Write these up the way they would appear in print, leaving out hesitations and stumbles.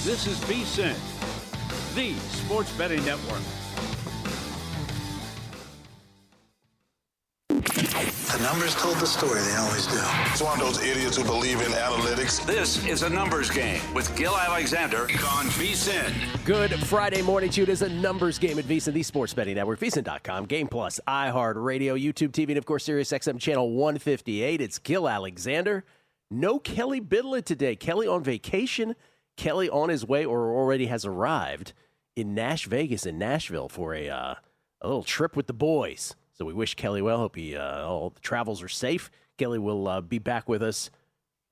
This is VSiN, the sports betting network. The numbers told the story, they always do. It's one of those idiots who believe in analytics. This is a numbers game with Gill Alexander on VSiN. Good Friday morning to you. It is a numbers game at VSiN, the sports betting network, VSiN.com, Game Plus, iHeartRadio, YouTube TV, and of course, Sirius XM channel 158. It's Gill Alexander. No Kelly Bidlett today. Kelly on vacation. Kelly on his way or already has arrived in Vegas in Nashville for a little trip with the boys. So we wish Kelly well. Hope all the travels are safe. Kelly will be back with us,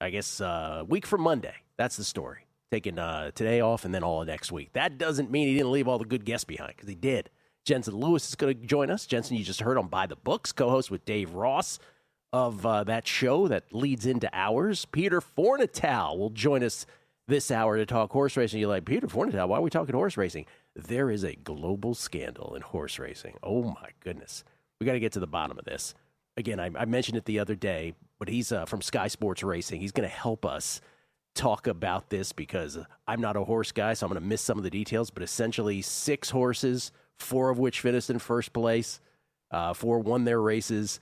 I guess, a week from Monday. That's the story. Taking today off and then all of next week. That doesn't mean he didn't leave all the good guests behind, because he did. Jensen Lewis is going to join us. Jensen, you just heard on By the Books, co-host with Dave Ross of that show that leads into ours. Peter Fornatale will join us this hour to talk horse racing. You're like, Peter Fornatale, why are we talking horse racing? There is a global scandal in horse racing. Oh, my goodness. We got to get to the bottom of this. Again, I mentioned it the other day, but he's from Sky Sports Racing. He's going to help us talk about this because I'm not a horse guy, so I'm going to miss some of the details. But essentially, 6 horses, 4 of which finished in first place, 4 won their races,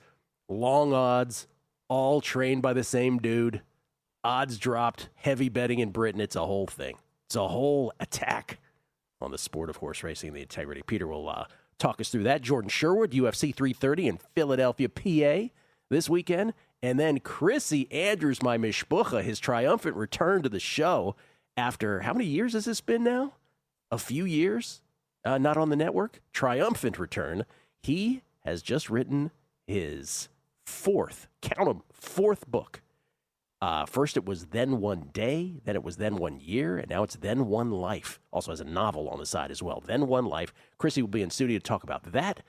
long odds, all trained by the same dude. Odds dropped, heavy betting in Britain. It's a whole thing. It's a whole attack on the sport of horse racing and the integrity. Peter will talk us through that. Jordan Sherwood, UFC 330 in Philadelphia, PA this weekend. And then Chrissy Andrews, my mishpucha, his triumphant return to the show after, how many years has this been now? A few years? Not on the network? Triumphant return. He has just written his 4th, count 'em, 4th book. First it was Then One Day, then it was Then One Year, and now it's Then One Life. Also has a novel on the side as well, Then One Life. Chrissy will be in studio to talk about that,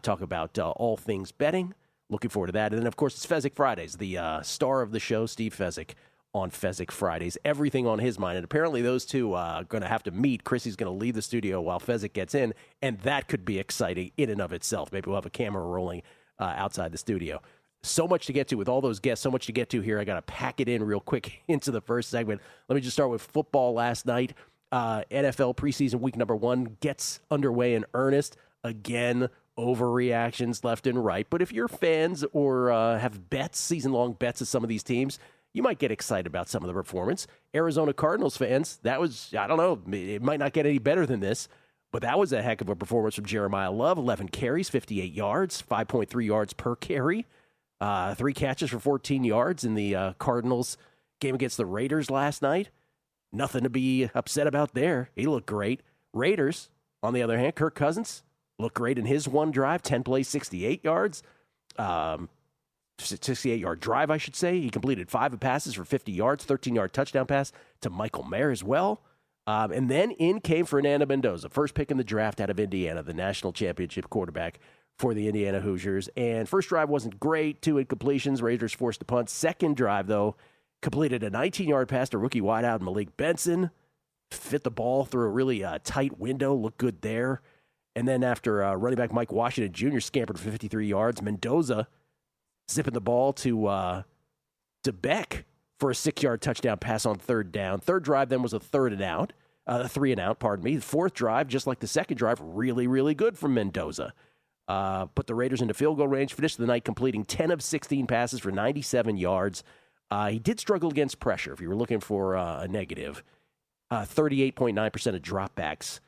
talk about all things betting. Looking forward to that. And then, of course, it's Fezzik Fridays, the star of the show, Steve Fezzik, on Fezzik Fridays. Everything on his mind. And apparently those two are going to have to meet. Chrissy's going to leave the studio while Fezzik gets in, and that could be exciting in and of itself. Maybe we'll have a camera rolling outside the studio. So much to get to with all those guests, so much to get to here. I got to pack it in real quick into the first segment. Let me just start with football last night. NFL preseason week number 1 gets underway in earnest. Again, overreactions left and right. But if you're fans or have bets, season-long bets of some of these teams, you might get excited about some of the performance. Arizona Cardinals fans, that was, I don't know, it might not get any better than this. But that was a heck of a performance from Jeremiah Love. 11 carries, 58 yards, 5.3 yards per carry. 3 catches for 14 yards in the Cardinals game against the Raiders last night. Nothing to be upset about there. He looked great. Raiders, on the other hand, Kirk Cousins looked great in his one drive, 10 plays, 68 yards. 68-yard drive, I should say. He completed 5 passes for 50 yards, 13-yard touchdown pass to Michael Mayer as well. And then in came Fernando Mendoza, first pick in the draft out of Indiana, the national championship quarterback for the Indiana Hoosiers. And first drive wasn't great, 2 incompletions. Raiders forced a punt. Second drive, though, completed a 19-yard pass to rookie wideout Malik Benson. Fit the ball through a really tight window. Looked good there. And then after running back Mike Washington Jr. scampered for 53 yards, Mendoza zipping the ball to Beck for a 6-yard touchdown pass on third down. Third drive then was a 3 and out. The fourth drive, just like the second drive, really, really good from Mendoza. Put the Raiders into field goal range, finished the night completing 10 of 16 passes for 97 yards. He did struggle against pressure, if you were looking for a negative. 38.9% of dropbacks.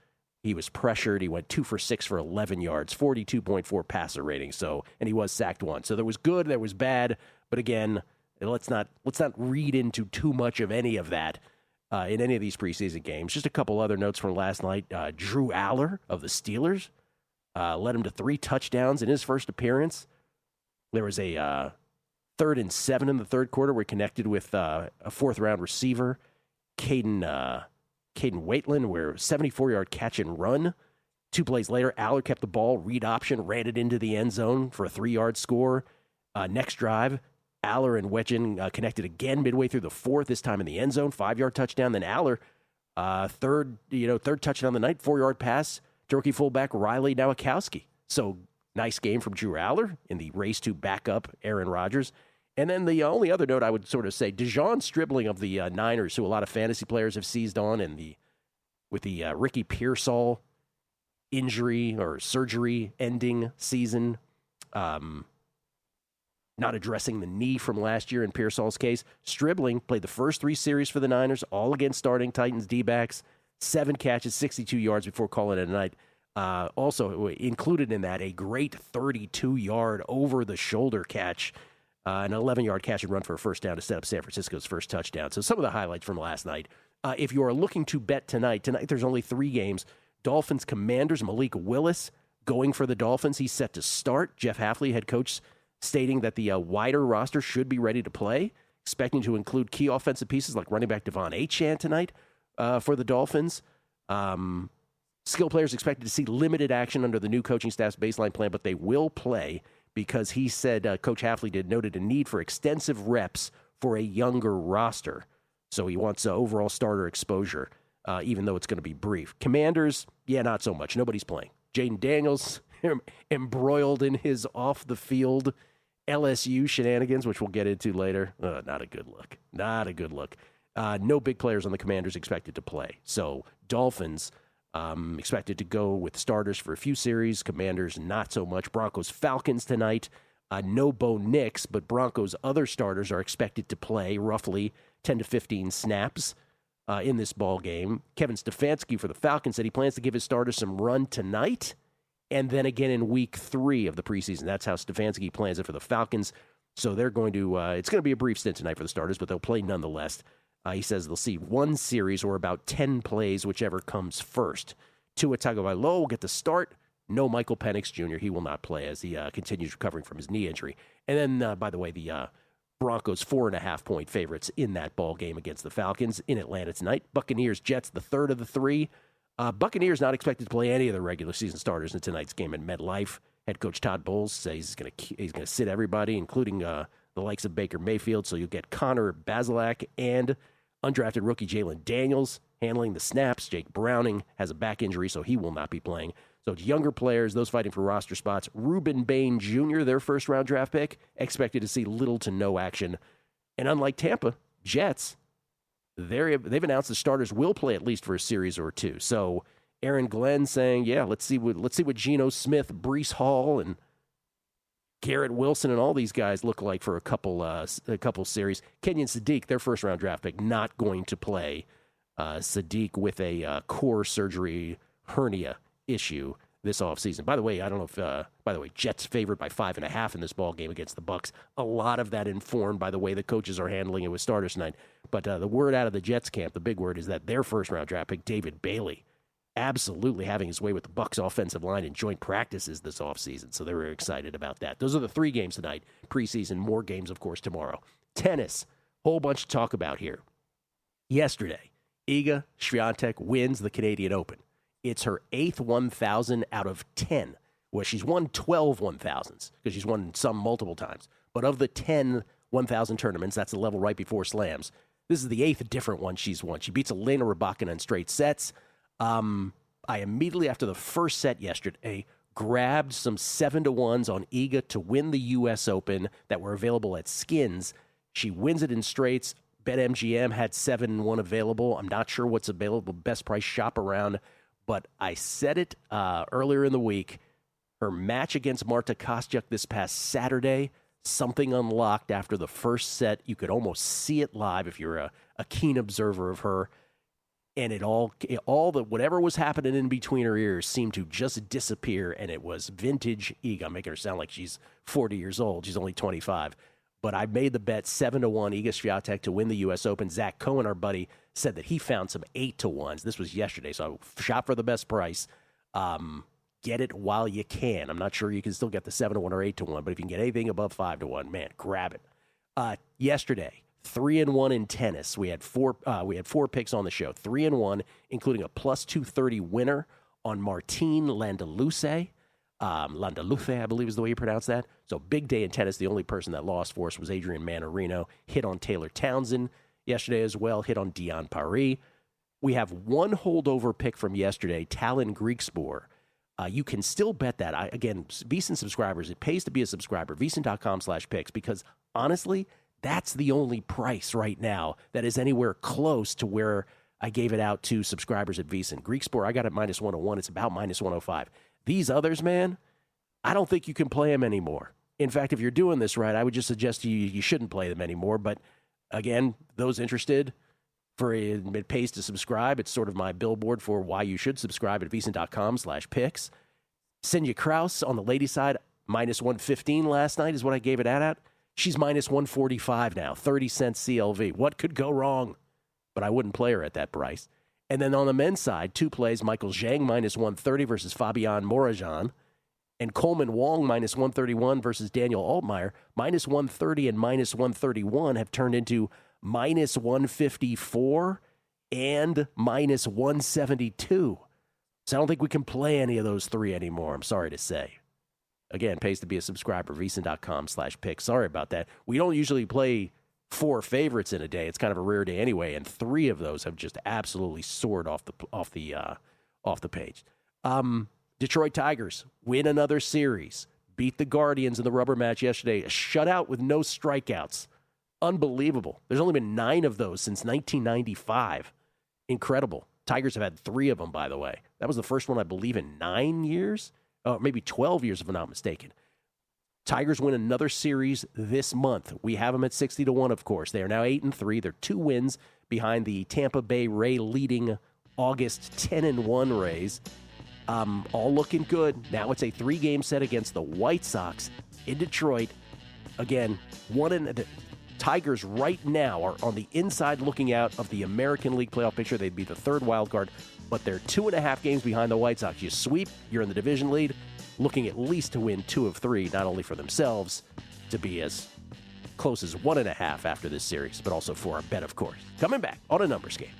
He was pressured. He went 2 for 6 for 11 yards, 42.4 passer rating. And he was sacked once. So there was good, there was bad. But again, let's not read into too much of any of that in any of these preseason games. Just a couple other notes from last night. Drew Aller of the Steelers led him to 3 touchdowns in his first appearance. There was a 3rd and 7 in the third quarter. We connected with a 4th-round receiver, Caden Waitland, where 74-yard catch and run. 2 plays later, Aller kept the ball, read option, ran it into the end zone for a 3-yard score. Next drive, Aller and Wetjen connected again midway through the 4th, this time in the end zone, 5-yard touchdown. Then Aller, third touchdown of the night, 4-yard pass to rookie fullback Riley Nowakowski. So nice game from Drew Aller in the race to back up Aaron Rodgers. And then the only other note I would sort of say, Dejon Stribling of the Niners, who a lot of fantasy players have seized on, and the with the Ricky Pearsall injury or surgery ending season, not addressing the knee from last year in Pearsall's case. Stribling played the first 3 series for the Niners, all against starting Titans D-backs, 7 catches, 62 yards before calling it a night. Also included in that, a great 32-yard over-the-shoulder catch, an 11-yard catch and run for a first down to set up San Francisco's first touchdown. So some of the highlights from last night. If you are looking to bet tonight there's only 3 games. Dolphins Commanders, Malik Willis going for the Dolphins. He's set to start. Jeff Hafley, head coach, stating that the wider roster should be ready to play, expecting to include key offensive pieces like running back Devon Achane tonight for the Dolphins. Skill players expected to see limited action under the new coaching staff's baseline plan, but they will play because he said, Coach Hafley noted a need for extensive reps for a younger roster. So he wants overall starter exposure, even though it's going to be brief. Commanders, not so much. Nobody's playing. Jaden Daniels embroiled in his off-the-field LSU shenanigans, which we'll get into later. Not a good look. Not a good look. No big players on the Commanders expected to play. So Dolphins expected to go with starters for a few series. Commanders, not so much. Broncos, Falcons tonight. No Bo Nix, but Broncos' other starters are expected to play roughly 10 to 15 snaps in this ball game. Kevin Stefanski for the Falcons said he plans to give his starters some run tonight and then again in week 3 of the preseason. That's how Stefanski plans it for the Falcons. So they're going to, it's going to be a brief stint tonight for the starters, but they'll play nonetheless. He says they'll see 1 series or about 10 plays, whichever comes first. Tua Tagovailoa will get the start. No Michael Penix Jr. He will not play as he continues recovering from his knee injury. And then, by the way, the Broncos 4.5-point favorites in that ball game against the Falcons in Atlanta tonight. Buccaneers, Jets, the third of the 3. Buccaneers not expected to play any of the regular season starters in tonight's game in MetLife. Head coach Todd Bowles says he's going to sit everybody, including the likes of Baker Mayfield. So you'll get Connor Bazelak and undrafted rookie Jalen Daniels handling the snaps. Jake Browning has a back injury, so he will not be playing. So it's younger players, those fighting for roster spots. Reuben Bain Jr., their first-round draft pick, expected to see little to no action. And unlike Tampa, Jets, they've announced the starters will play at least for a series or 2. So Aaron Glenn saying, let's see what Geno Smith, Breece Hall, and Garrett Wilson and all these guys look like for a couple series. Kenyon Sadiq, their first-round draft pick, not going to play. Sadiq with a core surgery hernia issue this offseason. By the way, I don't know if, Jets favored by 5.5 in this ball game against the Bucs. A lot of that informed by the way the coaches are handling it with starters tonight. But the word out of the Jets camp, the big word, is that their first-round draft pick, David Bailey, absolutely having his way with the Bucs offensive line in joint practices this offseason. So they were excited about that. Those are the 3 games tonight, preseason. More games, of course, tomorrow. Tennis, whole bunch to talk about here. Yesterday, Iga Swiatek wins the Canadian Open. It's her 8th 1,000 out of 10. Well, she's won 12 1,000s because she's won some multiple times. But of the 10 1,000 tournaments, that's the level right before slams. This is the 8th different one she's won. She beats Elena Rybakina in straight sets. I immediately after the first set yesterday grabbed some 7-to-1s on Iga to win the U.S. Open that were available at Skins. She wins it in straights. BetMGM had 7-1 available. I'm not sure what's available. Best price shop around. But I said it earlier in the week. Her match against Marta Kostyuk this past Saturday, something unlocked after the first set. You could almost see it live if you're a keen observer of her. And whatever was happening in between her ears seemed to just disappear, and it was vintage Iga. I'm making her sound like she's 40 years old. She's only 25. But I made the bet 7-1 Iga Swiatek to win the U.S. Open. Zach Cohen, our buddy, said that he found some 8-to-1s. This was yesterday, so I shop for the best price. Get it while you can. I'm not sure you can still get the 7-1 or 8-to-1, but if you can get anything above 5-to-1, man, grab it. Yesterday, 3-1 in tennis. We had four picks on the show. 3-1, including a plus 230 winner on Martine Landaluce. Landaluce, I believe is the way you pronounce that. So big day in tennis. The only person that lost for us was Adrian Manarino. Hit on Taylor Townsend yesterday as well. Hit on Dion Paris. We have one holdover pick from yesterday, Talon Griekspoor. You can still bet that. Again, VSiN subscribers, it pays to be a subscriber. VSiN.com/picks, because honestly, that's the only price right now that is anywhere close to where I gave it out to subscribers at VSiN. Greek Sport, I got it -101. It's about -105. These others, man, I don't think you can play them anymore. In fact, if you're doing this right, I would just suggest you shouldn't play them anymore. But again, those interested, it pays to subscribe. It's sort of my billboard for why you should subscribe at VSiN.com/picks. Senja Krause on the ladies' side, -115 last night is what I gave it at. She's -145 now, 30 cents CLV. What could go wrong? But I wouldn't play her at that price. And then on the men's side, 2 plays, Michael Zhang -130 versus Fabian Morajan, and Coleman Wong -131 versus Daniel Altmaier. -130 and -131 have turned into -154 and -172. So I don't think we can play any of those 3 anymore, I'm sorry to say. Again, pays to be a subscriber, VSiN.com/pick. Sorry about that. We don't usually play 4 favorites in a day. It's kind of a rare day anyway, and 3 of those have just absolutely soared off the page. Detroit Tigers win another series, beat the Guardians in the rubber match yesterday, a shutout with no strikeouts. Unbelievable. There's only been 9 of those since 1995. Incredible. Tigers have had 3 of them, by the way. That was the first one, I believe, in 9 years. Maybe 12 years, if I'm not mistaken. Tigers win another series this month. We have them at 60-1, of course. They are now 8-3. They're 2 wins behind the Tampa Bay Ray leading August 10-1 Rays. All looking good. Now it's a 3-game set against the White Sox in Detroit. Again, the Tigers right now are on the inside looking out of the American League playoff picture. They'd be the 3rd wild card, but they're 2.5 games behind the White Sox. You sweep, you're in the division lead, looking at least to win 2 of 3, not only for themselves, to be as close as 1.5 after this series, but also for our bet, of course. Coming back on a numbers game.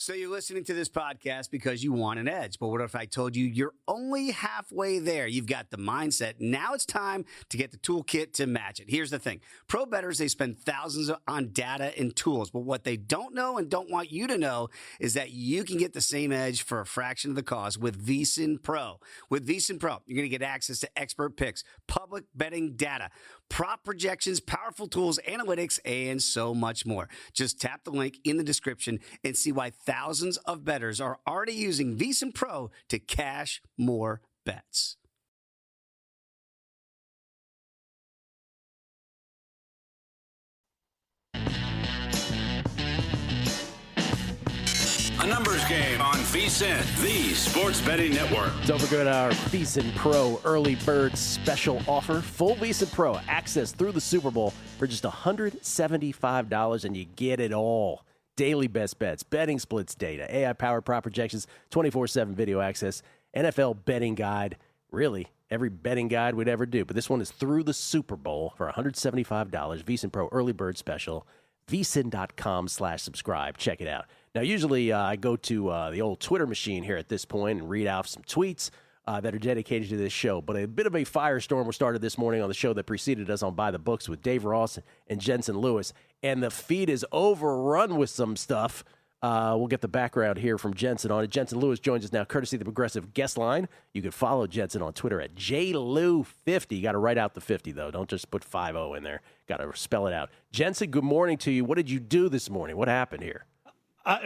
So you're listening to this podcast because you want an edge. But what if I told you you're only halfway there? You've got the mindset. Now it's time to get the toolkit to match it. Here's the thing. Pro bettors, they spend thousands on data and tools. But what they don't know and don't want you to know is that you can get the same edge for a fraction of the cost with VSiN Pro. With VSiN Pro, you're going to get access to expert picks, public betting data, prop projections, powerful tools, analytics, and so much more. Just tap the link in the description and see why thousands of bettors are already using VSiN Pro to cash more bets. A numbers game on VSiN, the sports betting network. Don't forget our VSiN Pro early bird special offer. Full VSiN Pro access through the Super Bowl for just $175, and you get it all. Daily best bets, betting splits data, AI-powered prop projections, 24/7 video access, NFL betting guide, really every betting guide we'd ever do. But this one is through the Super Bowl for $175, VSiN Pro early bird special, VSiN.com/subscribe. Check it out. Now, usually I go to the old Twitter machine here at this point and read out some tweets that are dedicated to this show. But a bit of a firestorm was started this morning on the show that preceded us on By the Books with Dave Ross and Jensen Lewis. And the feed is overrun with some stuff. We'll get the background here from Jensen on it. Jensen Lewis joins us now, courtesy of the Progressive Guest Line. You can follow Jensen on Twitter at JLew50. You got to write out the 50, though. Don't just put 50 in there. Got to spell it out. Jensen, good morning to you. What did you do this morning? What happened here?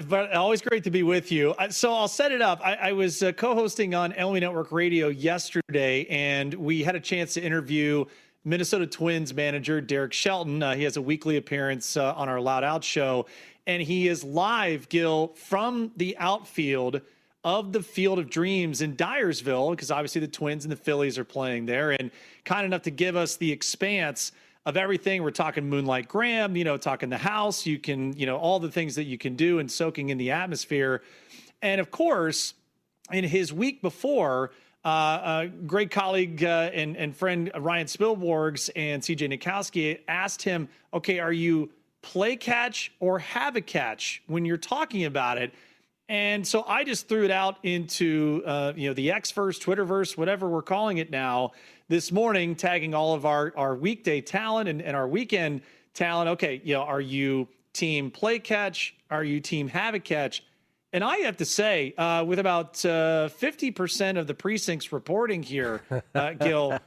But always great to be with you. So I'll set it up. I was co-hosting on MLB Network Radio yesterday, and we had a chance to interview Minnesota Twins manager Derek Shelton. He has a weekly appearance on our Loud Out show, and he is live, Gill, from the outfield of the Field of Dreams in Dyersville, because obviously the Twins and the Phillies are playing there, and kind enough to give us the expanse of everything. We're talking Moonlight Graham, talking the house. You can, all the things that you can do and soaking in the atmosphere. And of course, in his week before, a great colleague and friend Ryan Spilborgs and CJ Nikowski asked him, okay, are you play catch or have a catch when you're talking about it? And so I just threw it out into, the Xverse, Twitterverse, whatever we're calling it now, this morning, tagging all of our weekday talent and our weekend talent. Okay, are you team play catch? Are you team have a catch? And I have to say, with about 50% of the precincts reporting here, Gill,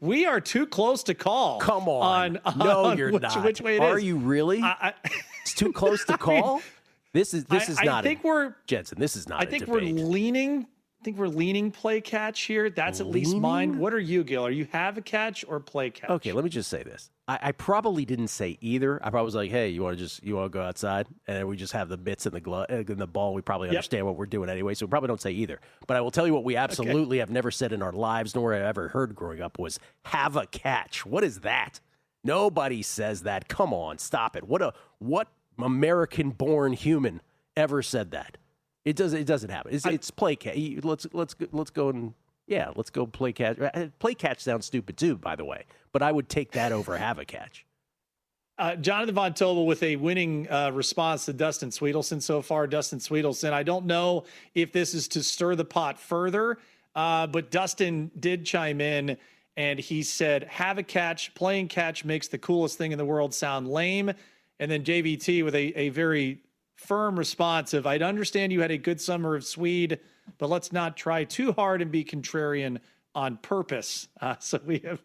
we are too close to call. Come on. No, you're not. Which way it is. Are you really? It's too close to call? This is not. I think we're Jensen. This is not. I think a we're debate. leaning play catch here. That's at least mine. What are you, Gil? Are you have a catch or play catch? Okay, let me just say this. I probably didn't say either. I probably was like, hey, you want to go outside, and then we just have the mitts and the glove and the ball. We probably understand what we're doing anyway, so we probably don't say either. But I will tell you what we absolutely have never said in our lives, nor have ever heard growing up, was have a catch. What is that? Nobody says that. Come on, stop it. What American-born human ever said that? It doesn't happen. It's play catch. Let's go and let's go play catch. Play catch sounds stupid too, by the way. But I would take that over have a catch. Jonathan Von Tobel with a winning response to Dustin Sweetelson so far. Dustin Sweetelson, I don't know if this is to stir the pot further, but Dustin did chime in and he said, have a catch. Playing catch makes the coolest thing in the world sound lame. And then JVT with a very firm response of, I'd understand you had a good summer of Swede, but let's not try too hard and be contrarian on purpose. So we have,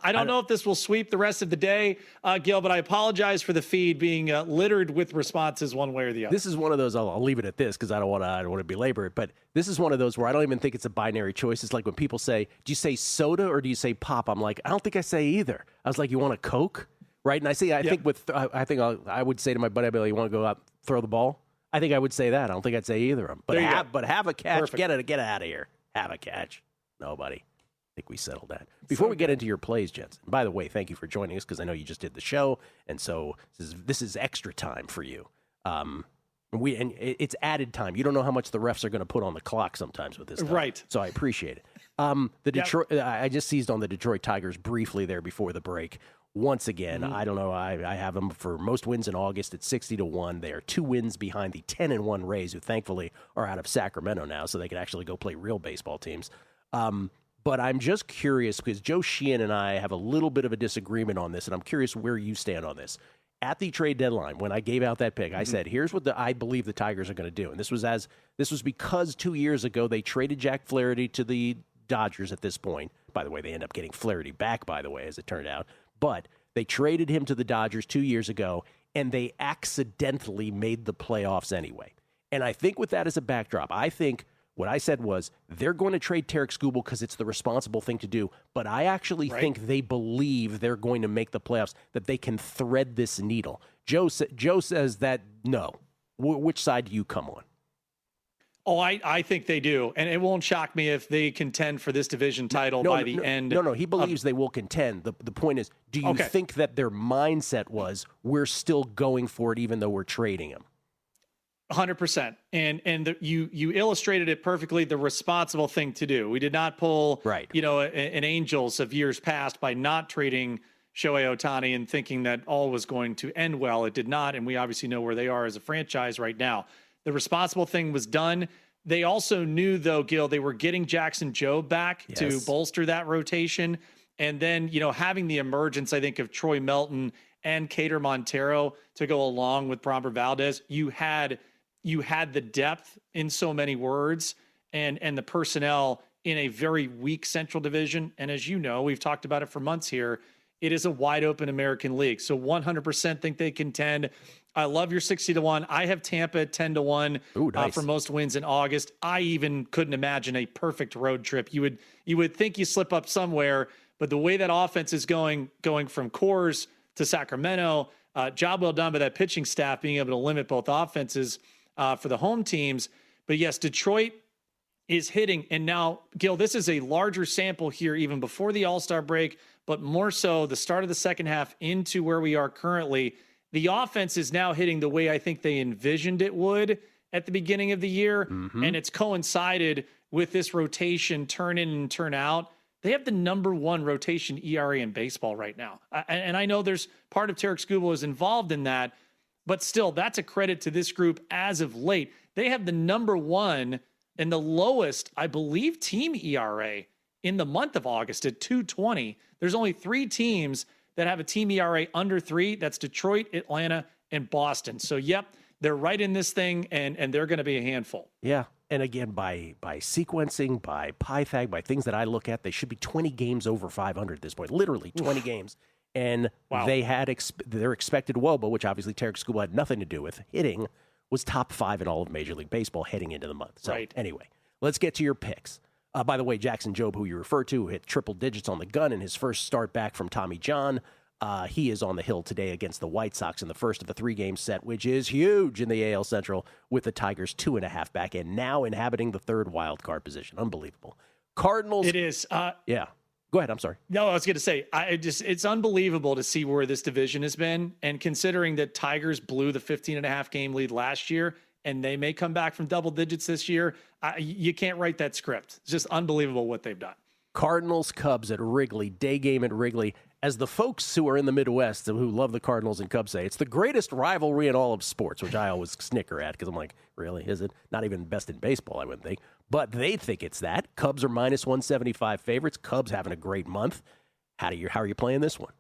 I don't know if this will sweep the rest of the day, Gil, but I apologize for the feed being littered with responses one way or the other. This is one of those, I'll leave it at this because I don't want to belabor it, but this is one of those where I don't even think it's a binary choice. It's like when people say, do you say soda or do you say pop? I'm like, I don't think I say either. I was like, you want a Coke? Right? And I would say to my buddy, I'd be like, you want to go out, throw the ball? I think I would say that. I don't think I'd say either of them. But have a catch. Perfect. Get out of here. Have a catch. Nobody. I think we settled that. Before we get into your plays, Jensen, by the way, thank you for joining us because I know you just did the show, and so this is extra time for you. It's added time. You don't know how much the refs are going to put on the clock sometimes with this stuff. Right. So I appreciate it. Detroit. I just seized on the Detroit Tigers briefly there before the break. Once again, I don't know. I have them for most wins in August at 60-1. They are 2 wins behind the 10-1 Rays, who thankfully are out of Sacramento now, so they can actually go play real baseball teams. But I'm just curious because Joe Sheehan and I have a little bit of a disagreement on this, and I'm curious where you stand on this. At the trade deadline, when I gave out that pick, I said, here's what I believe the Tigers are going to do. And this was because 2 years ago they traded Jack Flaherty to the Dodgers at this point. By the way, they end up getting Flaherty back, by the way, as it turned out. But they traded him to the Dodgers 2 years ago, and they accidentally made the playoffs anyway. And I think with that as a backdrop, I think what I said was they're going to trade Tarek Skubal because it's the responsible thing to do. But I actually think they believe they're going to make the playoffs, that they can thread this needle. Joe says that no. Which side do you come on? Oh, I think they do. And it won't shock me if they contend for this division title by the end. No, he believes they will contend. The point is, do you think that their mindset was, we're still going for it even though we're trading him? 100%. And you illustrated it perfectly, the responsible thing to do. We did not pull, an Angels of years past by not trading Shohei Ohtani and thinking that all was going to end well. It did not, and we obviously know where they are as a franchise right now. The responsible thing was done. They also knew, though, Gil, they were getting Jackson Jobe back to bolster that rotation. And then, having the emergence, I think, of Troy Melton and Cater Montero to go along with Framber Valdez, you had the depth in so many words and the personnel in a very weak Central Division. And as you know, we've talked about it for months here, it is a wide open American League. So 100% think they contend. I love your 60-1. I have Tampa at 10-1 for most wins in August. I even couldn't imagine a perfect road trip. You would think you slip up somewhere, but the way that offense is going from Coors to Sacramento, job well done by that pitching staff being able to limit both offenses for the home teams. But yes, Detroit is hitting. And now, Gil, this is a larger sample here even before the All-Star break, but more so the start of the second half into where we are currently. The offense is now hitting the way I think they envisioned it would at the beginning of the year, and it's coincided with this rotation turn in and turn out. They have the number 1 rotation ERA in baseball right now. And I know there's part of Tarek Skubal is involved in that, but still, that's a credit to this group as of late. They have the number 1 and the lowest, I believe, team ERA in the month of August at 2.20. There's only 3 teams that have a team ERA under 3. That's Detroit, Atlanta, and Boston. So, yep, they're right in this thing, and they're going to be a handful. Yeah, and again, by sequencing, by Pythag, by things that I look at, they should be 20 games over 500 at this point, literally 20 games. And they had their expected WOBA, which obviously Tarek Skubal had nothing to do with, hitting was top 5 in all of Major League Baseball heading into the month. So right. Anyway, let's get to your picks. By the way, Jackson Jobe, who you referred to, hit triple digits on the gun in his first start back from Tommy John. He is on the hill today against the White Sox in the first of a 3-game set, which is huge in the AL Central, with the Tigers 2.5 back and now inhabiting the third wild card position. Unbelievable. Cardinals. It is. Yeah. Go ahead. I'm sorry. No, I was going to say, it's unbelievable to see where this division has been. And considering that Tigers blew the 15.5 game lead last year, and they may come back from double digits this year, you can't write that script. It's just unbelievable what they've done. Cardinals, Cubs at Wrigley, day game at Wrigley. As the folks who are in the Midwest who love the Cardinals and Cubs say, it's the greatest rivalry in all of sports, which I always snicker at because I'm like, really? Is it? Not even best in baseball, I wouldn't think. But they think it's that. Cubs are minus 175 favorites. Cubs having a great month. How are you playing this one?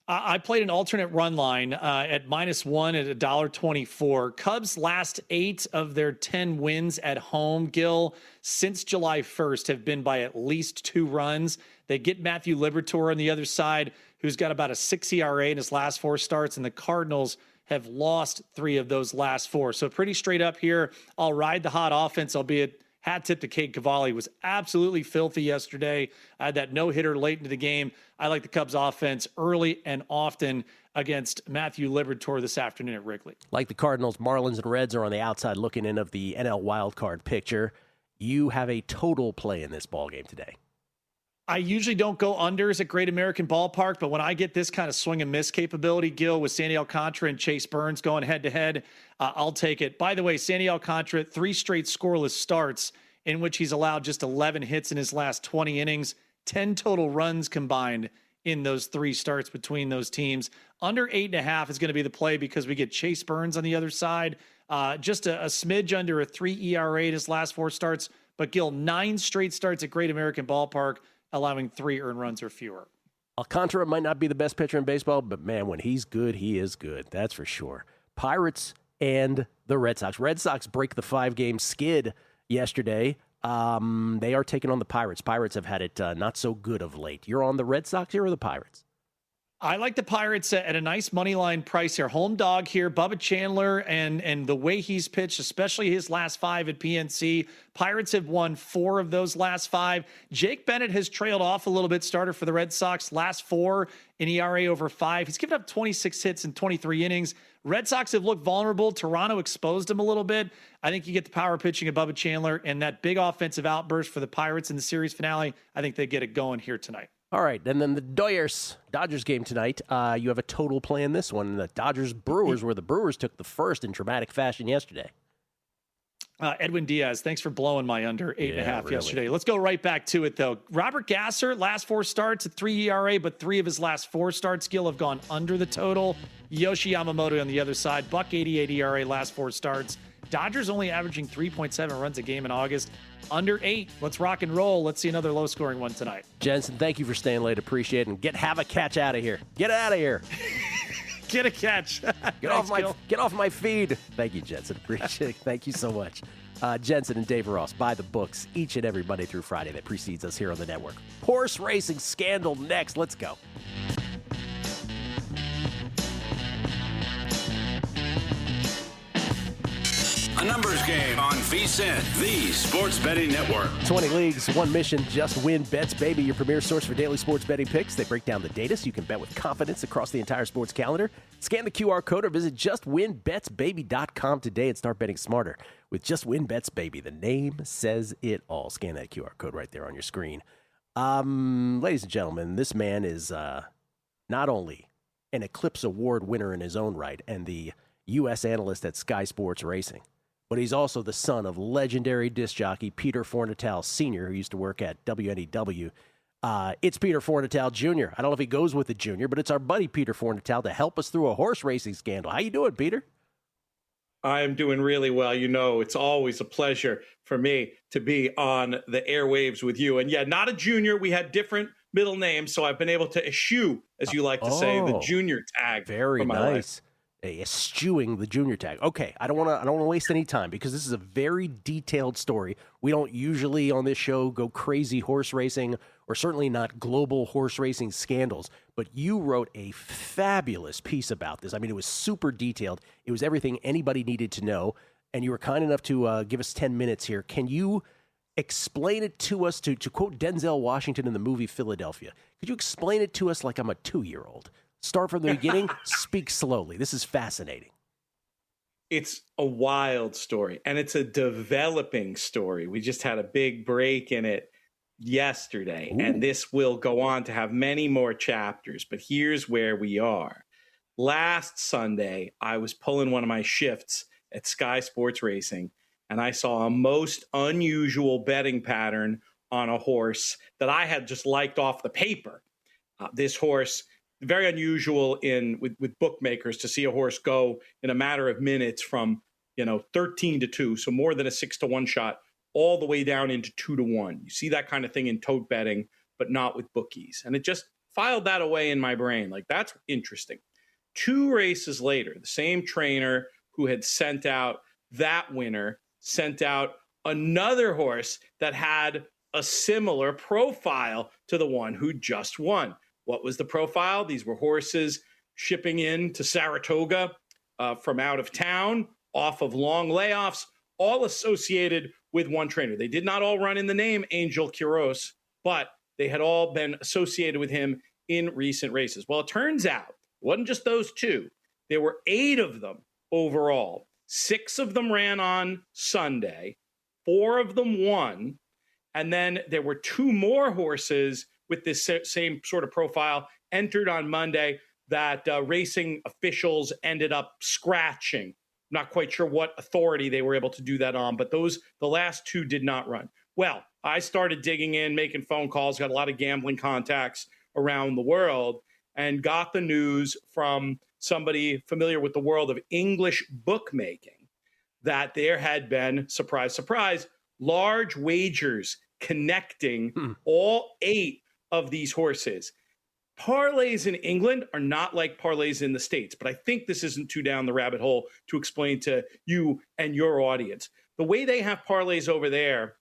I played an alternate run line at -1 at $1.24. Cubs' last 8 of their 10 wins at home, Gill, since July 1st have been by at least 2 runs. They get Matthew Liberatore on the other side, who's got about a 6 ERA in his last 4 starts, and the Cardinals have lost 3 of those last 4. So pretty straight up here. I'll ride the hot offense, albeit hat tip to Cade Cavalli, was absolutely filthy yesterday. I had that no-hitter late into the game. I like the Cubs offense early and often against Matthew Liberatore this afternoon at Wrigley. Like the Cardinals, Marlins and Reds are on the outside looking in of the NL wildcard picture. You have a total play in this ballgame today. I usually don't go unders at Great American Ballpark, but when I get this kind of swing and miss capability, Gil, with Sandy Alcantara and Chase Burns going head-to-head, I'll take it. By the way, Sandy Alcantara, 3 straight scoreless starts in which he's allowed just 11 hits in his last 20 innings, 10 total runs combined in those 3 starts between those teams. Under 8.5 is going to be the play because we get Chase Burns on the other side. Just a smidge under a 3 ERA in his last 4 starts, but Gil, 9 straight starts at Great American Ballpark, allowing 3 earned runs or fewer. Alcantara might not be the best pitcher in baseball, but man, when he's good, he is good. That's for sure. Pirates and the Red Sox. Red Sox break the 5-game skid yesterday. They are taking on the Pirates. Pirates have had it not so good of late. You're on the Red Sox here or the Pirates? I like the Pirates at a nice money line price here. Home dog here, Bubba Chandler, and the way he's pitched, especially his last 5 at PNC. Pirates have won 4 of those last 5. Jake Bennett has trailed off a little bit, starter for the Red Sox. Last 4 in ERA over 5. He's given up 26 hits in 23 innings. Red Sox have looked vulnerable. Toronto exposed him a little bit. I think you get the power pitching of Bubba Chandler and that big offensive outburst for the Pirates in the series finale. I think they get it going here tonight. All right, and then the Dodgers game tonight. You have a total play in this one. The Dodgers-Brewers, where the Brewers took the first in dramatic fashion yesterday. Edwin Diaz, thanks for blowing my under 8.5 really. yesterday. Let's go right back to it, though. Robert Gasser, last 4 starts at 3 ERA, but 3 of his last 4 starts, Gil, have gone under the total. Yoshi Yamamoto on the other side, .188 ERA, last 4 starts. Dodgers only averaging 3.7 runs a game in August. Under 8. Let's rock and roll. Let's see another low-scoring one tonight. Jensen, thank you for staying late. Appreciate it. And have a catch out of here. Get out of here. Get a catch. Get off my feed. Thank you, Jensen. Appreciate it. Thank you so much. Jensen and Dave Ross by the books each and every Monday through Friday that precedes us here on the network. Horse racing scandal next. Let's go. A numbers game on VSiN, the sports betting network. 20 leagues, one mission, Just Win Bets, baby, your premier source for daily sports betting picks. They break down the data so you can bet with confidence across the entire sports calendar. Scan the QR code or visit justwinbetsbaby.com today and start betting smarter. With Just Win Bets, baby, the name says it all. Scan that QR code right there on your screen. Ladies and gentlemen, this man is not only an Eclipse Award winner in his own right and the U.S. analyst at Sky Sports Racing, but he's also the son of legendary disc jockey Peter Fornatale Sr., who used to work at WNEW. It's Peter Fornatale Jr. I don't know if he goes with the junior, but it's our buddy Peter Fornatale to help us through a horse racing scandal. How you doing, Peter? I'm doing really well. You know, it's always a pleasure for me to be on the airwaves with you. And yeah, not a junior. We had different middle names, so I've been able to eschew, as you like to say, the junior tag. Very nice. eschewing the junior tag. Okay, I don't want to waste any time because this is a very detailed story. We don't usually on this show go crazy horse racing, or certainly not global horse racing scandals, but you wrote a fabulous piece about this. I mean, it was super detailed. It was everything anybody needed to know, and you were kind enough to give us 10 minutes here. Can you explain it to us, to quote Denzel Washington in the movie Philadelphia? Could you explain it to us like I'm a 2-year-old? Start from the beginning, speak slowly. This is fascinating. It's a wild story, and it's a developing story. We just had a big break in it yesterday, and this will go on to have many more chapters, but here's where we are. Last Sunday, I was pulling one of my shifts at Sky Sports Racing, and I saw a most unusual betting pattern on a horse that I had just liked off the paper. This horse, very unusual with bookmakers to see a horse go in a matter of minutes from 13-2, so more than a 6-1 shot, all the way down into 2-1. You see that kind of thing in tote betting, but not with bookies. And it just filed that away in my brain. Like, that's interesting. 2 races later, the same trainer who had sent out that winner sent out another horse that had a similar profile to the one who just won. What was the profile? These were horses shipping in to Saratoga from out of town, off of long layoffs, all associated with one trainer. They did not all run in the name Angel Quiros, but they had all been associated with him in recent races. Well, it turns out it wasn't just those 2. There were 8 of them overall. 6 of them ran on Sunday. 4 of them won. And then there were 2 more horses with this same sort of profile entered on Monday that racing officials ended up scratching. Not quite sure what authority they were able to do that on, but the last 2 did not run. Well, I started digging in, making phone calls, got a lot of gambling contacts around the world, and got the news from somebody familiar with the world of English bookmaking that there had been, surprise, surprise, large wagers connecting all 8 of these horses. Parlays in England are not like parlays in the States, but I think this isn't too down the rabbit hole to explain to you and your audience. The way they have parlays over there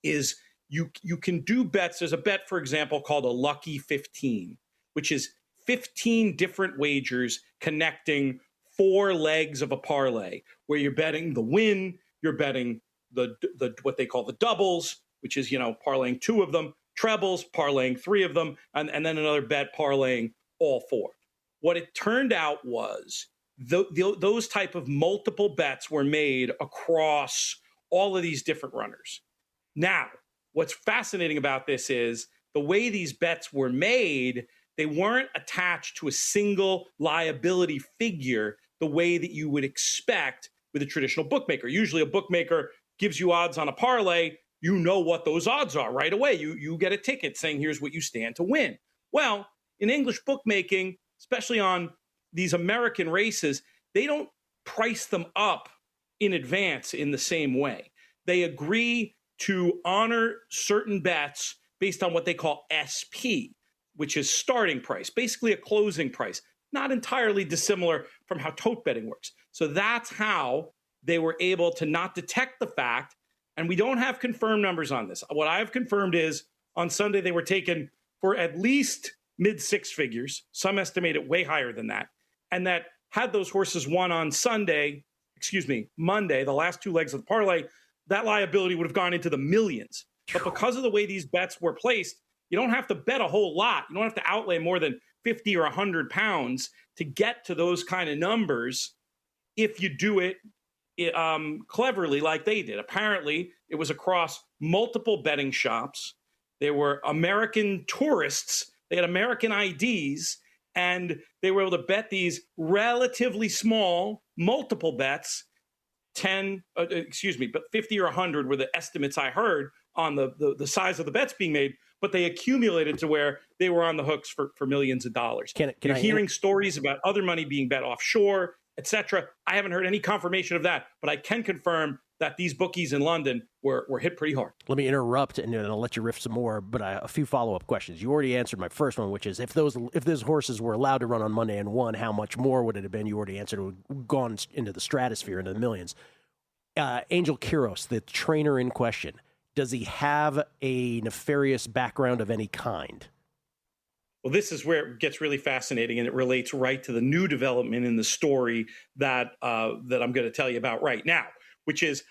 is you can do bets. There's a bet, for example, called a Lucky 15, which is 15 different wagers connecting 4 legs of a parlay, where you're betting the win, you're betting the what they call the doubles, which is, parlaying 2 of them, trebles, parlaying 3 of them, and then another bet parlaying all 4. What it turned out was those type of multiple bets were made across all of these different runners. Now, what's fascinating about this is the way these bets were made, they weren't attached to a single liability figure the way that you would expect with a traditional bookmaker. Usually a bookmaker gives you odds on a parlay, you know what those odds are right away. You get a ticket saying, here's what you stand to win. Well, in English bookmaking, especially on these American races, they don't price them up in advance in the same way. They agree to honor certain bets based on what they call SP, which is starting price, basically a closing price, not entirely dissimilar from how tote betting works. So that's how they were able to not detect the fact. And we don't have confirmed numbers on this. What I have confirmed is on Sunday, they were taken for at least mid-6 figures. Some estimate it way higher than that. And that had those horses won on Monday, the last 2 legs of the parlay, that liability would have gone into the millions. But because of the way these bets were placed, you don't have to bet a whole lot. You don't have to outlay more than 50 or 100 pounds to get to those kind of numbers if you do it cleverly like they did. Apparently, it was across multiple betting shops. There were American tourists. They had American IDs, and they were able to bet these relatively small multiple bets. 50 or 100 were the estimates I heard on the size of the bets being made, but they accumulated to where they were on the hooks for millions of dollars. You're hearing stories about other money being bet offshore, etc. I haven't heard any confirmation of that, but I can confirm that these bookies in London were hit pretty hard. Let me interrupt, and then I'll let you riff some more, but a few follow-up questions. You already answered my first one, which is if those horses were allowed to run on Monday and won, how much more would it have been? You already answered. It would have gone into the stratosphere, into the millions. Angel Quiros, the trainer in question, does he have a nefarious background of any kind? Well, this is where it gets really fascinating, and it relates right to the new development in the story that I'm going to tell you about right now, which is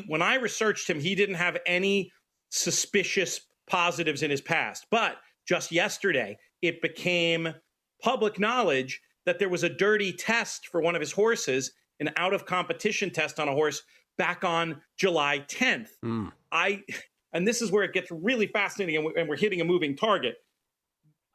when I researched him, he didn't have any suspicious positives in his past. But just yesterday, it became public knowledge that there was a dirty test for one of his horses, an out-of-competition test on a horse back on July 10th. And this is where it gets really fascinating, and we're hitting a moving target.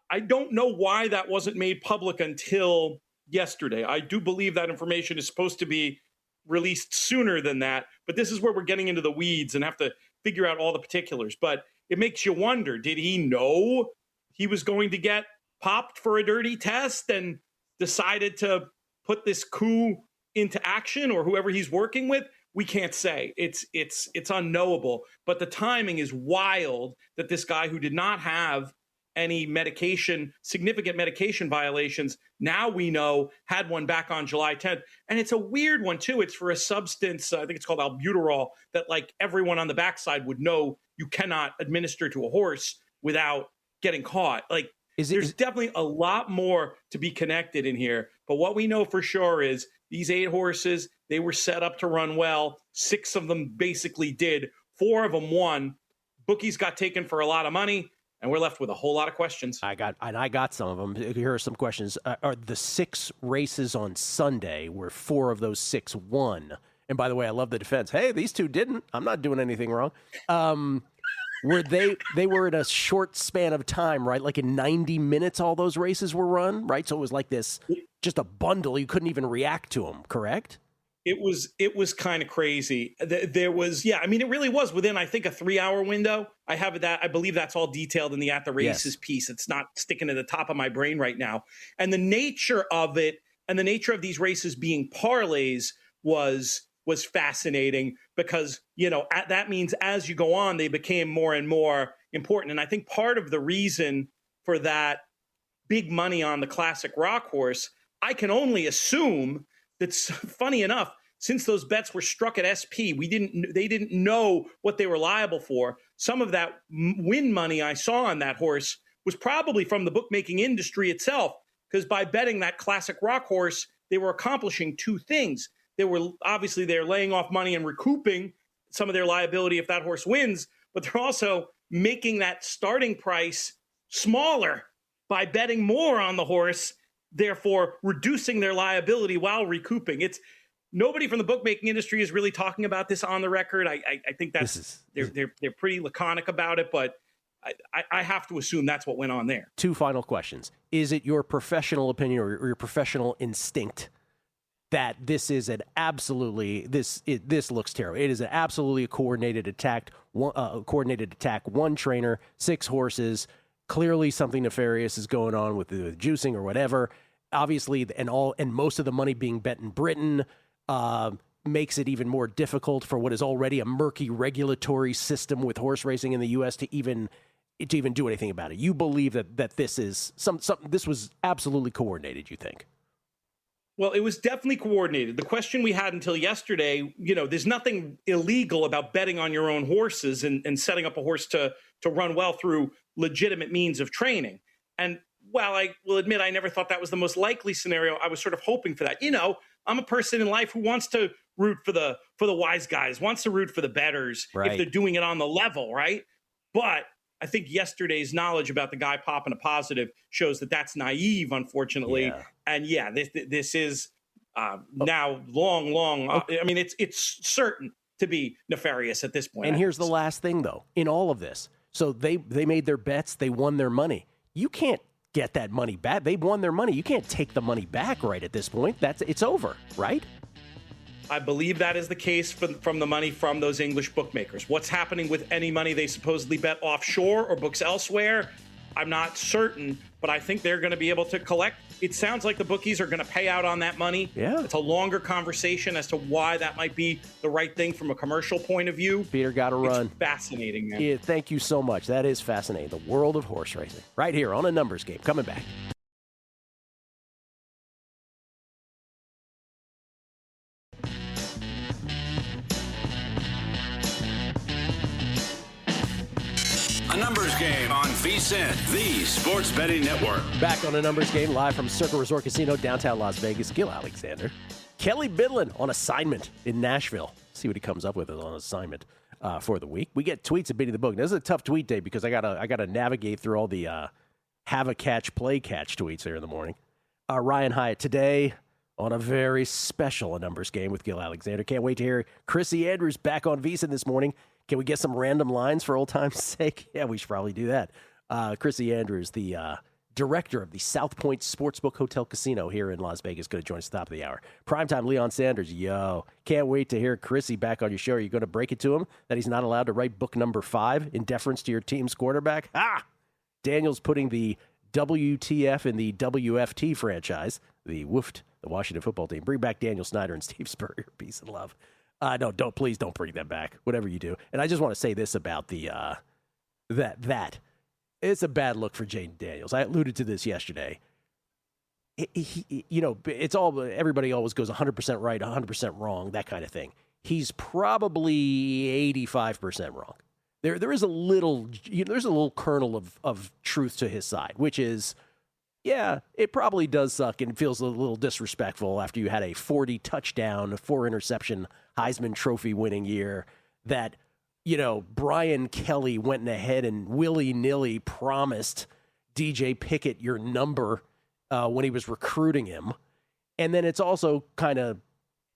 I don't know why that wasn't made public until yesterday. I do believe that information is supposed to be released sooner than that, but this is where we're getting into the weeds and have to figure out all the particulars. But it makes you wonder, did he know he was going to get popped for a dirty test and decided to put this coup into action, or whoever he's working with? We can't say. It's unknowable, but the timing is wild that this guy who did not have any significant medication violations, now we know had one back on July 10th. And it's a weird one too. It's for a substance, I think it's called albuterol, that like everyone on the backside would know you cannot administer to a horse without getting caught. Like there's definitely a lot more to be connected in here. But what we know for sure is these 8 horses, they were set up to run well. 6 of them basically did. 4 of them won. Bookies got taken for a lot of money. And we're left with a whole lot of questions. I got some of them. Here are some questions. Are the 6 races on Sunday where 4 of those 6 won? And by the way, I love the defense. Hey, these 2 didn't. I'm not doing anything wrong. Were they were in a short span of time, right? Like in 90 minutes, all those races were run, right? So it was like this, just a bundle. You couldn't even react to them, correct? It was kind of crazy. There was, I mean, it really was within, I think, a 3-hour window. I believe that's all detailed in the At the Races piece. It's not sticking to the top of my brain right now. And the nature of it, and the nature of these races being parlays was fascinating because, that means as you go on, they became more and more important. And I think part of the reason for that big money on the classic rock horse, I can only assume that's funny enough, since those bets were struck at SP, they didn't know what they were liable for. Some of that win money I saw on that horse was probably from the bookmaking industry itself, because by betting that classic rock horse, they were accomplishing 2 things. They're laying off money and recouping some of their liability if that horse wins, but they're also making that starting price smaller by betting more on the horse, therefore reducing their liability while recouping. It's nobody from the bookmaking industry is really talking about this on the record. I think they're pretty laconic about it, but I have to assume that's what went on there. 2 final questions. Is it your professional opinion or your professional instinct that this is this looks terrible? It is an absolutely a coordinated attack. 1 trainer, 6 horses. Clearly something nefarious is going on with juicing or whatever. Obviously, and most of the money being bet in Britain makes it even more difficult for what is already a murky regulatory system with horse racing in the U.S. to even do anything about it. You believe that this is this was absolutely coordinated, you think? Well, it was definitely coordinated. The question we had until yesterday, there's nothing illegal about betting on your own horses and setting up a horse to run well through legitimate means of training. And while I will admit I never thought that was the most likely scenario, I was sort of hoping for that. I'm a person in life who wants to root for the wise guys, wants to root for the bettors if they're doing it on the level, right? But I think yesterday's knowledge about the guy popping a positive shows that that's naive, unfortunately. Yeah. And this is now long. I mean, it's certain to be nefarious at this point. And here's the last thing, though, in all of this. So they made their bets. They won their money. You can't get that money back. They won their money. You can't take the money back right at this point. It's over, right? I believe that is the case from the money from those English bookmakers. What's happening with any money they supposedly bet offshore or books elsewhere, I'm not certain, but but I think they're going to be able to collect. It sounds like the bookies are going to pay out on that money. Yeah. It's a longer conversation as to why that might be the right thing from a commercial point of view. Peter, got to run. It's fascinating, man. Yeah, thank you so much. That is fascinating. The world of horse racing. Right here on A Numbers Game. Coming back. A Numbers Game on VSiN, the Sports Betting Network. Back on A Numbers Game, live from Circle Resort Casino, downtown Las Vegas. Gill Alexander. Kelly Bidlin on assignment in Nashville. See what he comes up with on assignment for the week. We get tweets at Beating the Book. This is a tough tweet day because I gotta navigate through all the have a catch, play catch tweets here in the morning. Ryan Hyatt today on a very special A Numbers Game with Gill Alexander. Can't wait to hear Chrissy Andrews back on VSiN this morning. Can we get some random lines for old time's sake? Yeah, we should probably do that. Chrissy Andrews, the director of the South Point Sportsbook Hotel Casino here in Las Vegas, going to join us at the top of the hour. Primetime Leon Sanders, can't wait to hear Chrissy back on your show. Are you going to break it to him that he's not allowed to write book number 5 in deference to your team's quarterback? Daniel's putting the WTF in the WFT franchise, the WOOFT, the Washington football team. Bring back Daniel Snyder and Steve Spurrier. Peace and love. No, please don't bring them back, whatever you do. And I just want to say this about the that it's a bad look for Jaden Daniels. I alluded to this yesterday. It's all, everybody always goes 100% right, 100% wrong, that kind of thing. He's probably 85% wrong. There is a little, there's a little kernel of truth to his side, which is, yeah, it probably does suck and feels a little disrespectful after you had a 40 touchdown, 4 interception Heisman Trophy winning year that, Brian Kelly went ahead and willy-nilly promised DJ Pickett your number when he was recruiting him. And then it's also kind of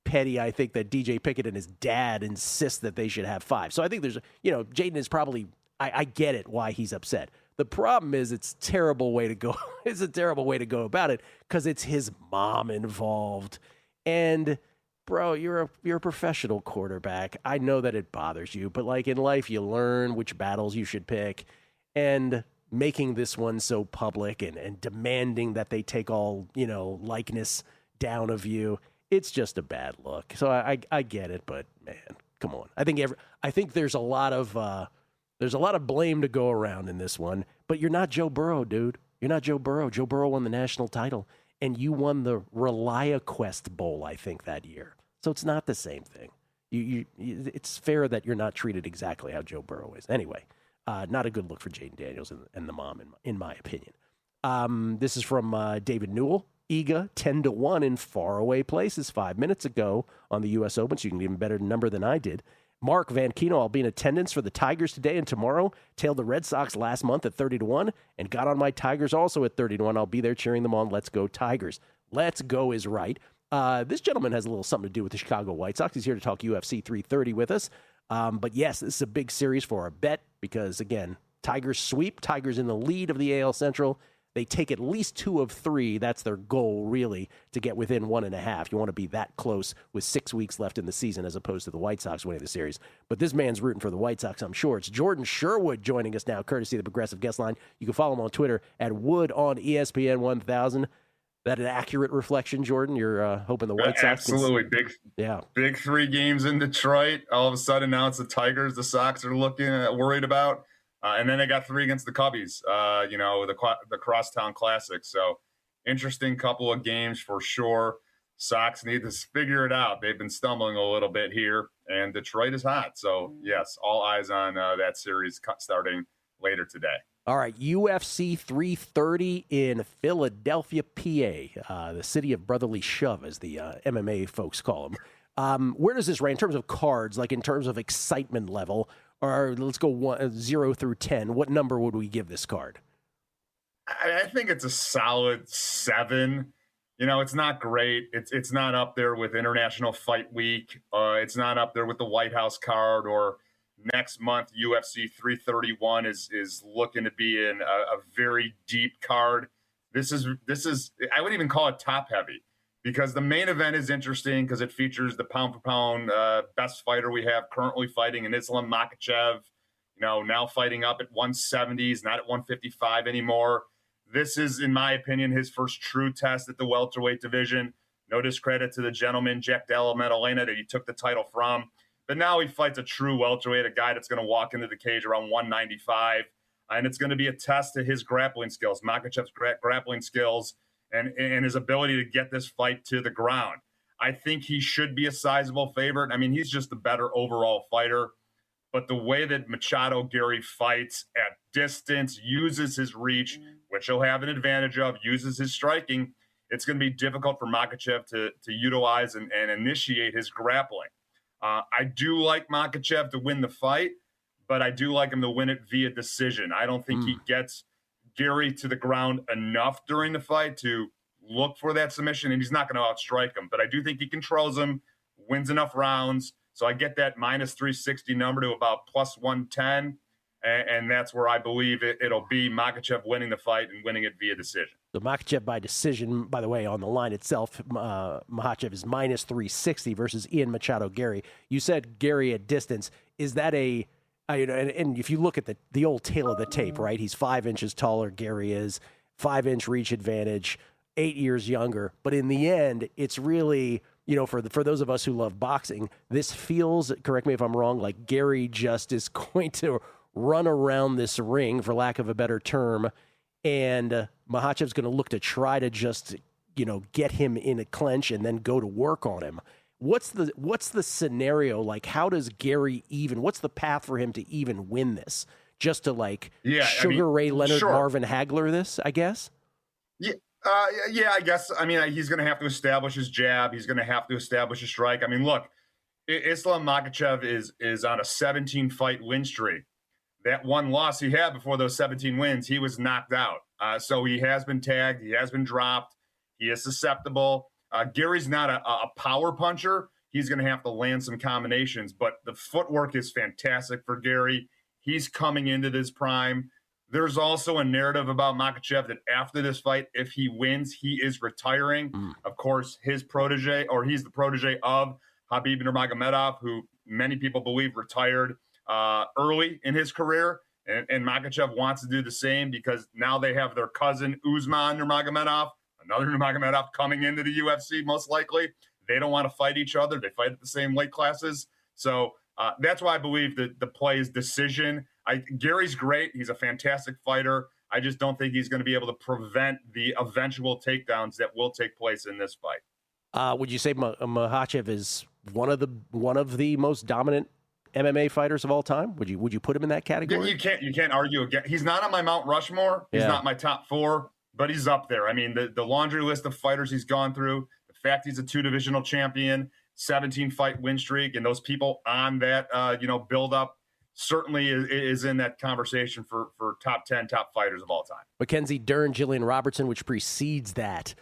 petty, I think, that DJ Pickett and his dad insist that they should have 5. So I think there's, Jaden is probably, I get it why he's upset. The problem is it's a terrible way to go. It's a terrible way to go about it because it's his mom involved. And bro, you're a professional quarterback. I know that it bothers you, but like in life, you learn which battles you should pick. And making this one so public and demanding that they take all, likeness down of you, it's just a bad look. So I get it, but man, come on. I think there's a lot of blame to go around in this one, but you're not Joe Burrow, dude. You're not Joe Burrow. Joe Burrow won the national title, and you won the ReliaQuest Bowl, I think, that year. So it's not the same thing. It's fair that you're not treated exactly how Joe Burrow is. Anyway, not a good look for Jaden Daniels and the mom, in my opinion. This is from David Newell. Iga 10-1 in faraway places 5 minutes ago on the U.S. Open, so you can get an even better number than I did. Mark Van Kino, I'll be in attendance for the Tigers today and tomorrow. Tailed the Red Sox last month at 30-1 and got on my Tigers also at 30-1. I'll be there cheering them on. Let's go Tigers. Let's go is right. This gentleman has a little something to do with the Chicago White Sox. He's here to talk UFC 330 with us. But yes, this is a big series for our bet because, again, Tigers sweep. Tigers in the lead of the AL Central. They take at least 2 of 3. That's their goal, really, to get within 1.5. You want to be that close with 6 weeks left in the season as opposed to the White Sox winning the series. But this man's rooting for the White Sox, I'm sure. It's Jordan Sherwood joining us now, courtesy of the Progressive Guest Line. You can follow him on Twitter at Wood on ESPN 1000. That an accurate reflection, Jordan? You're hoping the White Sox absolutely big 3 games in Detroit. All of a sudden now it's the Tigers the Sox are looking worried about. And then they got 3 against the Cubbies, the Crosstown Classic. So interesting couple of games for sure. Sox need to figure it out. They've been stumbling a little bit here, and Detroit is hot. So, yes, all eyes on that series starting later today. All right, UFC 330 in Philadelphia, PA, the city of brotherly shove, as the MMA folks call them. Where does this rank in terms of cards, like in terms of excitement level? Or let's go 0 through 10. What number would we give this card? I think it's a solid 7. It's not great. It's not up there with International Fight Week. It's not up there with the White House card, or next month UFC 331 is looking to be in a very deep card. This is I would even call it top heavy, because the main event is interesting because it features the pound for pound best fighter we have currently fighting in Islam Makhachev, now fighting up at 170s, not at 155 anymore. This is, in my opinion, his first true test at the welterweight division. No discredit to the gentleman, Jack Della Maddalena, that he took the title from. But now he fights a true welterweight, a guy that's going to walk into the cage around 195. And it's going to be a test to his grappling skills, Makhachev's grappling skills, and his ability to get this fight to the ground. I think he should be a sizable favorite. I mean, he's just a better overall fighter. But the way that Machado Gary fights at distance, uses his reach, which he'll have an advantage of, uses his striking, it's going to be difficult for Makhachev to utilize and initiate his grappling. I do like Makhachev to win the fight, but I do like him to win it via decision. I don't think he gets Gary to the ground enough during the fight to look for that submission, and he's not going to outstrike him. But I do think he controls him, wins enough rounds. So I get that minus 360 number to about plus 110. And that's where I believe it'll be Makhachev winning the fight and winning it via decision. So Makhachev by decision, by the way, on the line itself, Makhachev is minus 360 versus Ian Machado Gary. You said Gary at distance. Is that and if you look at the old tail of the tape, right? He's 5 inches taller, Gary is, 5-inch reach advantage, 8 years younger. But in the end, it's really, for those of us who love boxing, this feels, correct me if I'm wrong, like Gary just is going to run around this ring, for lack of a better term, and Makhachev's going to look to try to just, get him in a clinch and then go to work on him. What's the scenario like? How does Gary what's the path for him to even win this? Just to Ray Leonard, sure. Marvin Hagler this, I guess? Yeah. I guess. I mean, he's going to have to establish his jab. He's going to have to establish his strike. I mean, look, Islam Makhachev is on a 17-fight win streak. That one loss he had before those 17 wins, he was knocked out. So he has been tagged. He has been dropped. He is susceptible. Gary's not a power puncher. He's going to have to land some combinations, but the footwork is fantastic for Gary. He's coming into this prime. There's also a narrative about Makhachev that after this fight, if he wins, he is retiring. Of course, he's the protege of Khabib Nurmagomedov, who many people believe retired early in his career, and Makhachev wants to do the same because now they have their cousin Usman Nurmagomedov, another Nurmagomedov coming into the UFC most likely. They don't want to fight each other. They fight at the same weight classes. So that's why I believe that the play is decision. Gary's great. He's a fantastic fighter. I just don't think he's going to be able to prevent the eventual takedowns that will take place in this fight. Would you say Makhachev is one of the most dominant MMA fighters of all time? Would you put him in that category? You can't argue again. He's not on my Mount Rushmore. He's not my top 4, but he's up there. I mean, the laundry list of fighters he's gone through, the fact he's a 2-divisional champion, 17-fight win streak, and those people on that build up certainly is in that conversation for top 10 top fighters of all time. Mackenzie Dern, Jillian Robertson, which precedes that.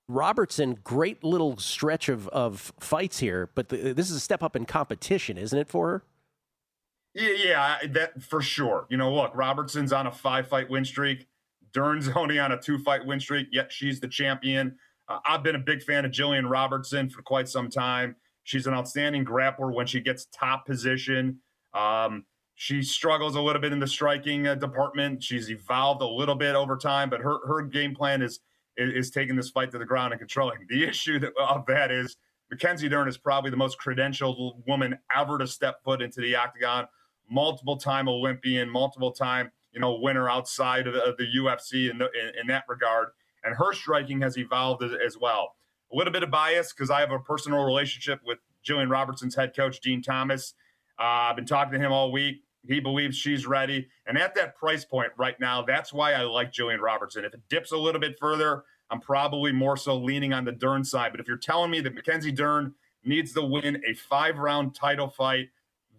Robertson, great little stretch of fights here, but this is a step up in competition, isn't it, for her? Yeah, that for sure. Look, Robertson's on a 5-fight win streak. Dern's only on a 2-fight win streak, yet she's the champion. I've been a big fan of Jillian Robertson for quite some time. She's an outstanding grappler when she gets top position. She struggles a little bit in the striking department. She's evolved a little bit over time, but her game plan is taking this fight to the ground and controlling. The issue of that is Mackenzie Dern is probably the most credentialed woman ever to step foot into the octagon. Multiple-time Olympian, multiple-time winner outside of the UFC in that regard. And her striking has evolved as well. A little bit of bias because I have a personal relationship with Jillian Robertson's head coach, Dean Thomas. I've been talking to him all week. He believes she's ready. And at that price point right now, that's why I like Jillian Robertson. If it dips a little bit further, I'm probably more so leaning on the Dern side. But if you're telling me that Mackenzie Dern needs to win a 5-round title fight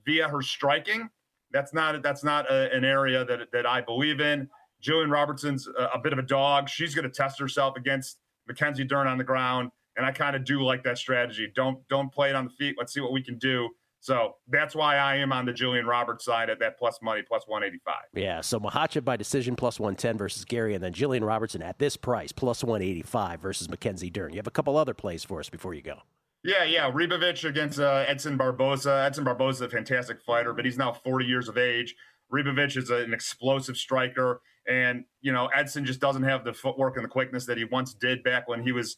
via her striking, that's not an area that I believe in. Jillian Robertson's a bit of a dog. She's going to test herself against Mackenzie Dern on the ground. And I kind of do like that strategy. Don't play it on the feet. Let's see what we can do. So that's why I am on the Jillian Roberts side at that plus money, plus 185. Yeah, so Makhachev by decision, plus 110 versus Gary, and then Jillian Robertson at this price, plus 185 versus Mackenzie Dern. You have a couple other plays for us before you go. Yeah. Ribovic against Edson Barboza. Edson Barboza is a fantastic fighter, but he's now 40 years of age. Ribovic is an explosive striker. And, Edson just doesn't have the footwork and the quickness that he once did back when he was,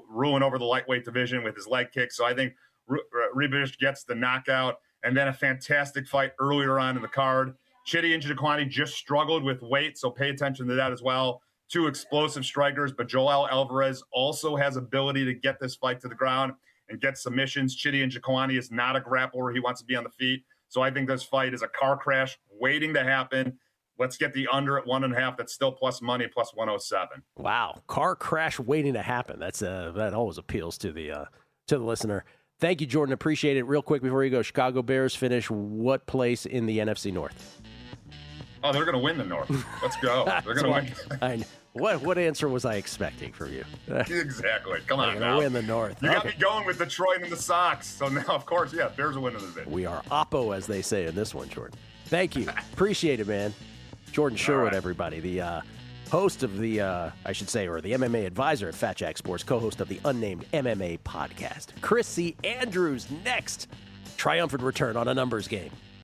ruling over the lightweight division with his leg kick. So I think Ribic gets the knockout, and then a fantastic fight earlier on in the card. Chidi and Njokuani just struggled with weight, so pay attention to that as well. Two explosive strikers, but Joel Alvarez also has ability to get this fight to the ground and get submissions. Chidi and Njokuani is not a grappler. He wants to be on the feet. So I think this fight is a car crash waiting to happen. Let's get the under at 1.5. That's still plus money, plus 107. Wow, car crash waiting to happen. That always appeals to the listener. Thank you, Jordan. Appreciate it. Real quick before you go, Chicago Bears finish what place in the NFC North? Oh, they're going to win the North. Let's go. They're going to win. What answer was I expecting from you? Exactly. Come on, they're going to win the North. You got me going with Detroit and the Sox. So now, of course, Bears are winning the division. We are oppo, as they say in this one, Jordan. Thank you. Appreciate it, man. Jordan Sherwood, everybody. The host of the MMA advisor at Fat Jack Sports, co-host of the Unnamed MMA podcast. Chris C. Andrews next. Triumphant return on A Numbers Game.